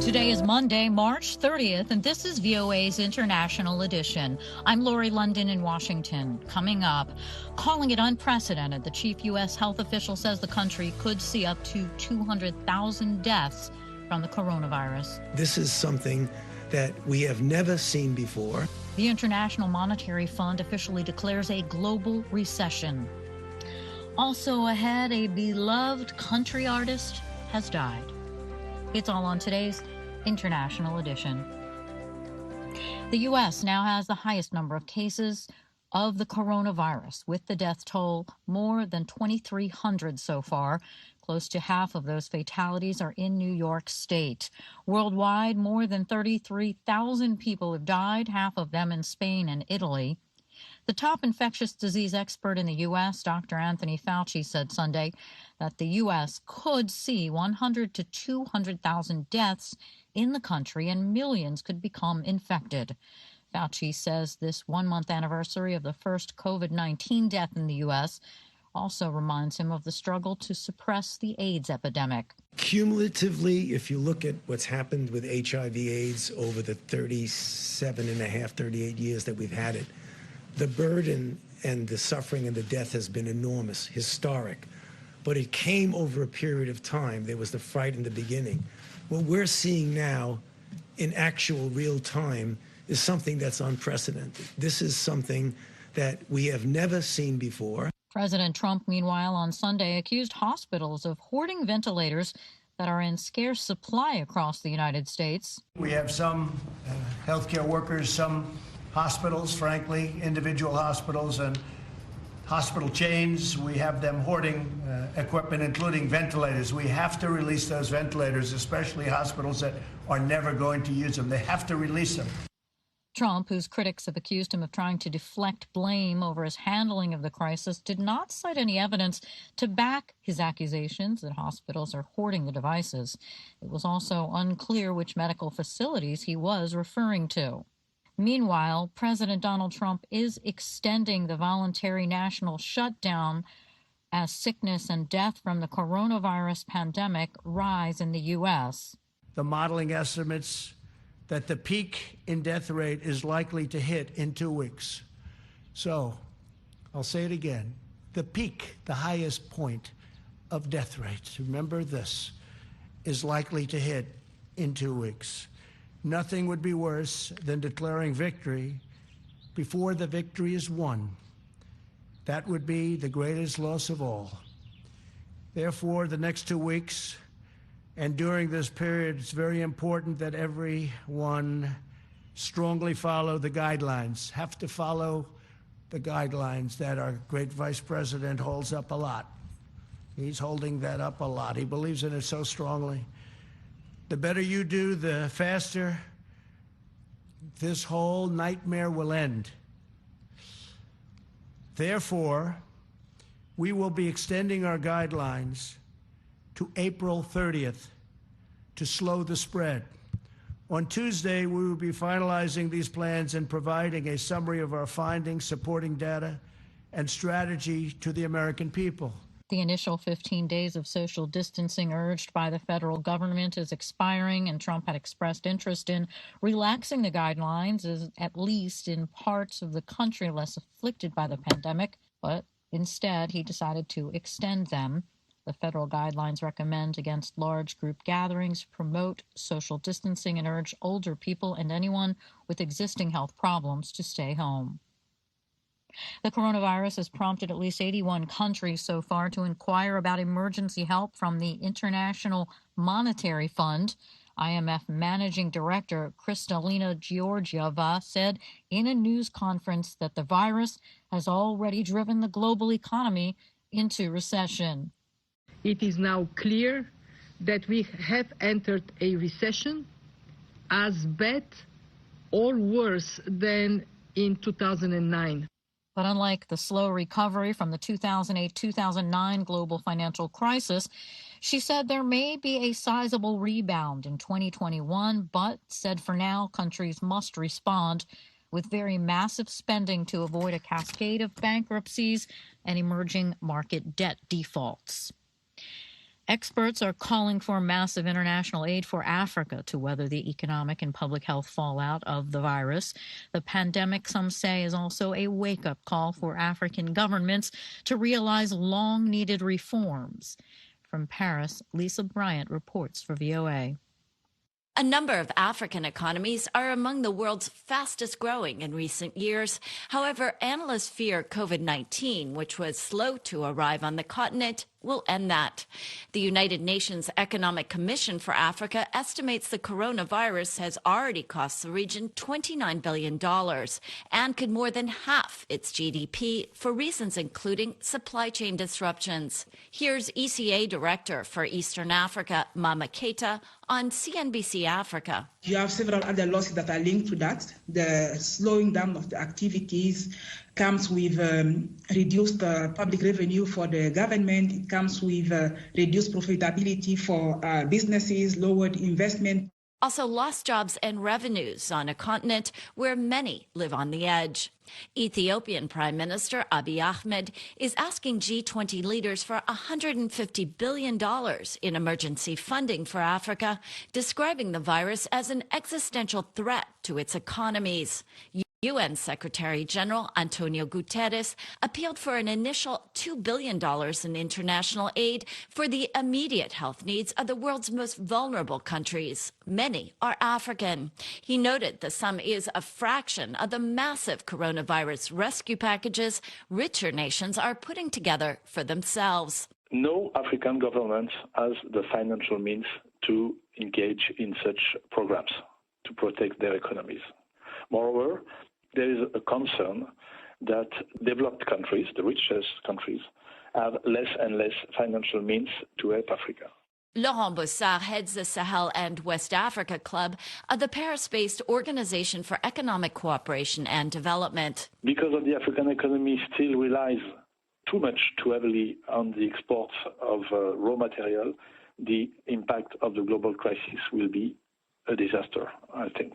Today is Monday, March 30th, and this is VOAs International Edition. I'm Lundin in Washington. Coming up, calling it unprecedented, the chief U.S. health official says the country could see up to 200,000 deaths from the coronavirus. This is something that we have never seen before. The International Monetary Fund officially declares a global recession. Also ahead, a beloved country artist has died. It's all on today's International Edition. The U.S. now has the highest number of cases of the coronavirus, with the death toll more than 2,300 so far. Close to half of those fatalities are in New York State. Worldwide, more than 33,000 people have died, half of them in Spain and Italy. The top infectious disease expert in the U.S., Dr. Anthony Falchi, said Sunday that the U.S. could see 100 to 200,000 deaths in the country and millions could become infected. Falchi says this one-month anniversary of the first COVID-19 death in the U.S. also reminds him of the struggle to suppress the AIDS epidemic. Cumulatively, if you look at what's happened with HIV/AIDS over the 38 years that we've had it, the burden and the suffering and the death has been enormous, historic. But it came over a period of time. There was the fright in the beginning. What we're seeing now in actual real time is something that's unprecedented. This is something that we have never seen before. President Trump, meanwhile, on Sunday accused hospitals of hoarding ventilators that are in scarce supply across the United States. We have some healthcare workers, some hospitals, frankly, individual hospitals and hospital chains. We have them hoarding equipment, including ventilators. We have to release those ventilators, especially hospitals that are never going to use them. They have to release them. Trump, whose critics have accused him of trying to deflect blame over his handling of the crisis, did not cite any evidence to back his accusations that hospitals are hoarding the devices. It was also unclear which medical facilities he was referring to. Meanwhile, President Donald Trump is extending the voluntary national shutdown as sickness and death from the coronavirus pandemic rise in the U.S. The modeling estimates that the peak in death rate is likely to hit in 2 weeks. So, I'll say it again, the peak, the highest point of death rates, remember this, is likely to hit in 2 weeks. Nothing would be worse than declaring victory before the victory is won. That would be the greatest loss of all. Therefore, the next 2 weeks and during this period, it's very important that everyone strongly follow the guidelines, have to follow the guidelines that our great Vice President holds up a lot. He's holding that up a lot. He believes in it so strongly. The better you do, the faster this whole nightmare will end. Therefore, we will be extending our guidelines to April 30th to slow the spread. On Tuesday, we will be finalizing these plans and providing a summary of our findings, supporting data, and strategy to the American people. The initial 15 days of social distancing urged by the federal government is expiring, and Trump had expressed interest in relaxing the guidelines, as at least in parts of the country less afflicted by the pandemic, but instead he decided to extend them. The federal guidelines recommend against large group gatherings, promote social distancing, and urge older people and anyone with existing health problems to stay home. The coronavirus has prompted at least 81 countries so far to inquire about emergency help from the International Monetary Fund. IMF Managing Director Kristalina Georgieva said in a news conference that the virus has already driven the global economy into recession. It is now clear that we have entered a recession as bad or worse than in 2009. But unlike the slow recovery from the 2008-2009 global financial crisis, she said there may be a sizable rebound in 2021, but said for now countries must respond with very massive spending to avoid a cascade of bankruptcies and emerging market debt defaults. Experts are calling for massive international aid for Africa to weather the economic and public health fallout of the virus. The pandemic, some say, is also a wake-up call for African governments to realize long-needed reforms. From Paris, Lisa Bryant reports for VOA. A number of African economies are among the world's fastest growing in recent years. However, analysts fear COVID-19, which was slow to arrive on the continent, will end that. The United Nations Economic Commission for Africa estimates the coronavirus has already cost the region $29 billion and could more than half its GDP for reasons including supply chain disruptions. Here's ECA Director for Eastern Africa, Mama Keita, on CNBC Africa. You have several other losses that are linked to that. The slowing down of the activities comes with reduced public revenue for the government. It comes with reduced profitability for businesses, lowered investment. Also lost jobs and revenues on a continent where many live on the edge. Ethiopian Prime Minister Abiy Ahmed is asking G20 leaders for $150 billion in emergency funding for Africa, describing the virus as an existential threat to its economies. UN Secretary General Antonio Guterres appealed for an initial $2 billion in international aid for the immediate health needs of the world's most vulnerable countries. Many are African. He noted the sum is a fraction of the massive coronavirus rescue packages richer nations are putting together for themselves. No African government has the financial means to engage in such programs to protect their economies. Moreover, there is a concern that developed countries, the richest countries, have less and less financial means to help Africa. Laurent Bossard heads the Sahel and West Africa Club of the Paris-based Organization for Economic Cooperation and Development. Because of the African economy still relies too much, too heavily on the exports of raw material, the impact of the global crisis will be a disaster, I think,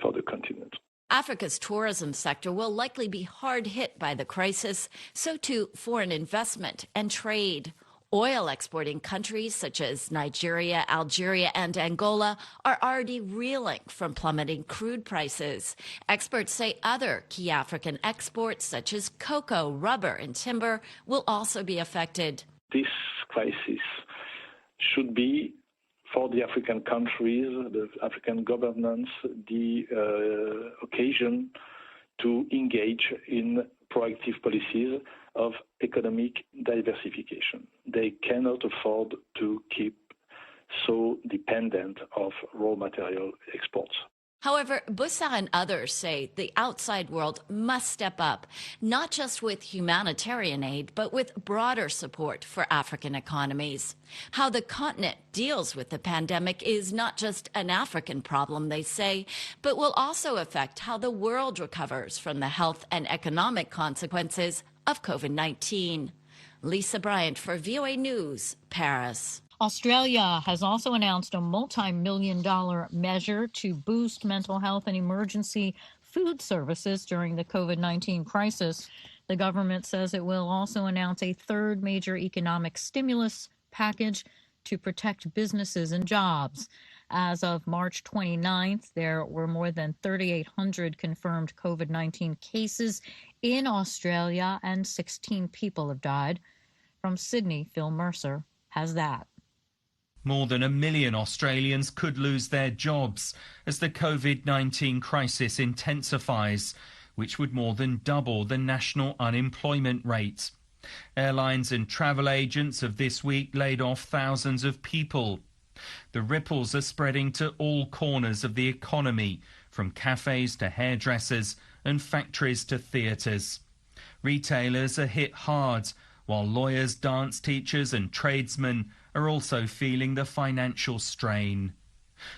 for the continent. Africa's tourism sector will likely be hard hit by the crisis, so too foreign investment and trade. Oil exporting countries such as Nigeria, Algeria, and Angola are already reeling from plummeting crude prices. Experts say other key African exports such as cocoa, rubber, and timber will also be affected. This crisis should be, for the African countries, the African governments, the occasion to engage in proactive policies of economic diversification. They cannot afford to keep so dependent of raw material exports. However, Bossard and others say the outside world must step up, not just with humanitarian aid, but with broader support for African economies. How the continent deals with the pandemic is not just an African problem, they say, but will also affect how the world recovers from the health and economic consequences of COVID-19. Lisa Bryant for VOA News, Paris. Australia has also announced a multi-million-dollar measure to boost mental health and emergency food services during the COVID-19 crisis. The government says it will also announce a third major economic stimulus package to protect businesses and jobs. As of March 29th, there were more than 3,800 confirmed COVID-19 cases in Australia, and 16 people have died. From Sydney, Phil Mercer has that. More than 1 million Australians could lose their jobs as the COVID-19 crisis intensifies, which would more than double the national unemployment rate. Airlines and travel agents have this week laid off thousands of people. The ripples are spreading to all corners of the economy, from cafes to hairdressers and factories to theatres. Retailers are hit hard, while lawyers, dance teachers and tradesmen are also feeling the financial strain.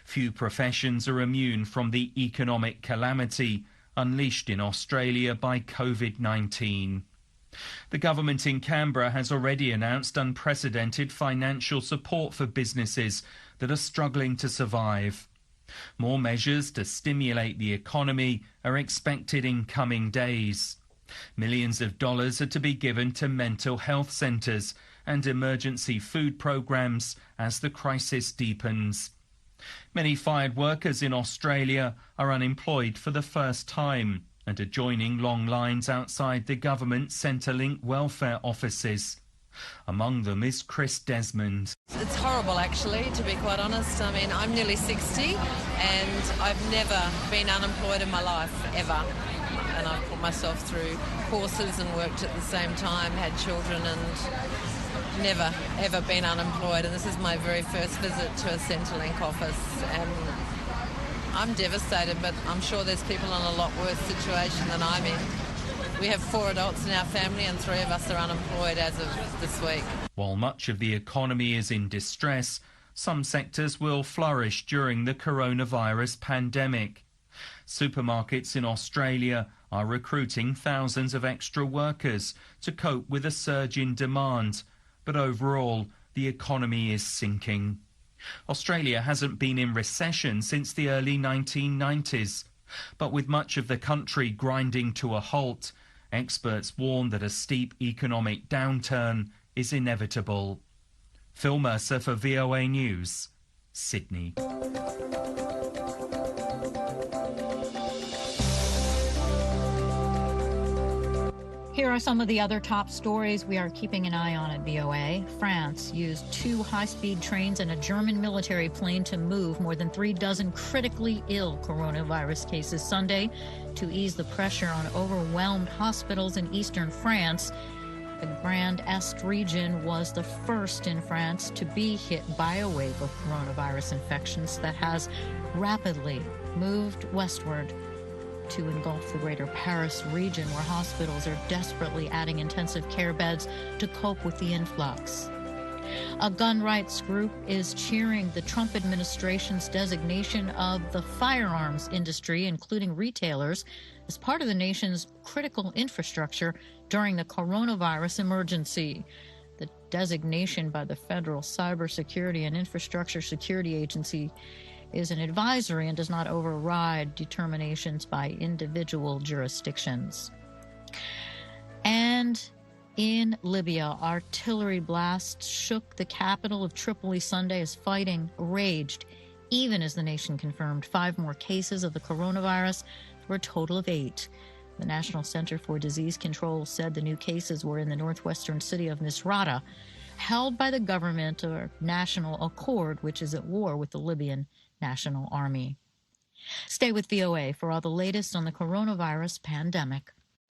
Few professions are immune from the economic calamity unleashed in Australia by COVID-19. The government in Canberra has already announced unprecedented financial support for businesses that are struggling to survive. More measures to stimulate the economy are expected in coming days. Millions of dollars are to be given to mental health centres and emergency food programmes as the crisis deepens. Many fired workers in Australia are unemployed for the first time and are joining long lines outside the government Centrelink welfare offices. Among them is Chris Desmond. It's horrible, actually, to be quite honest. I mean, I'm nearly 60 and I've never been unemployed in my life, ever. And I've put myself through courses and worked at the same time, had children, and never, ever been unemployed. And this is my very first visit to a Centrelink office. And I'm devastated, but I'm sure there's people in a lot worse situation than I'm in. We have 4 adults in our family and 3 of us are unemployed as of this week. While much of the economy is in distress, some sectors will flourish during the coronavirus pandemic. Supermarkets in Australia are recruiting thousands of extra workers to cope with a surge in demand, but overall the economy is sinking. Australia hasn't been in recession since the early 1990s, but with much of the country grinding to a halt, experts warn that a steep economic downturn is inevitable. Phil Mercer for VOA News, Sydney. Here are some of the other top stories we are keeping an eye on at VOA. France used 2 high-speed trains and a German military plane to move more than 36 critically ill coronavirus cases Sunday to ease the pressure on overwhelmed hospitals in eastern France. The Grand Est region was the first in France to be hit by a wave of coronavirus infections that has rapidly moved westward to engulf the greater Paris region, where hospitals are desperately adding intensive care beds to cope with the influx. A gun rights group is cheering the Trump administration's designation of the firearms industry, including retailers, as part of the nation's critical infrastructure during the coronavirus emergency. The designation by the Federal Cybersecurity and Infrastructure Security Agency is an advisory and does not override determinations by individual jurisdictions. And in Libya, artillery blasts shook the capital of Tripoli Sunday as fighting raged, even as the nation confirmed 5 more cases of the coronavirus for a total of 8. The National Center for Disease Control said the new cases were in the northwestern city of Misrata, held by the government or National Accord, which is at war with the Libyan National Army. Stay with VOA for all the latest on the coronavirus pandemic.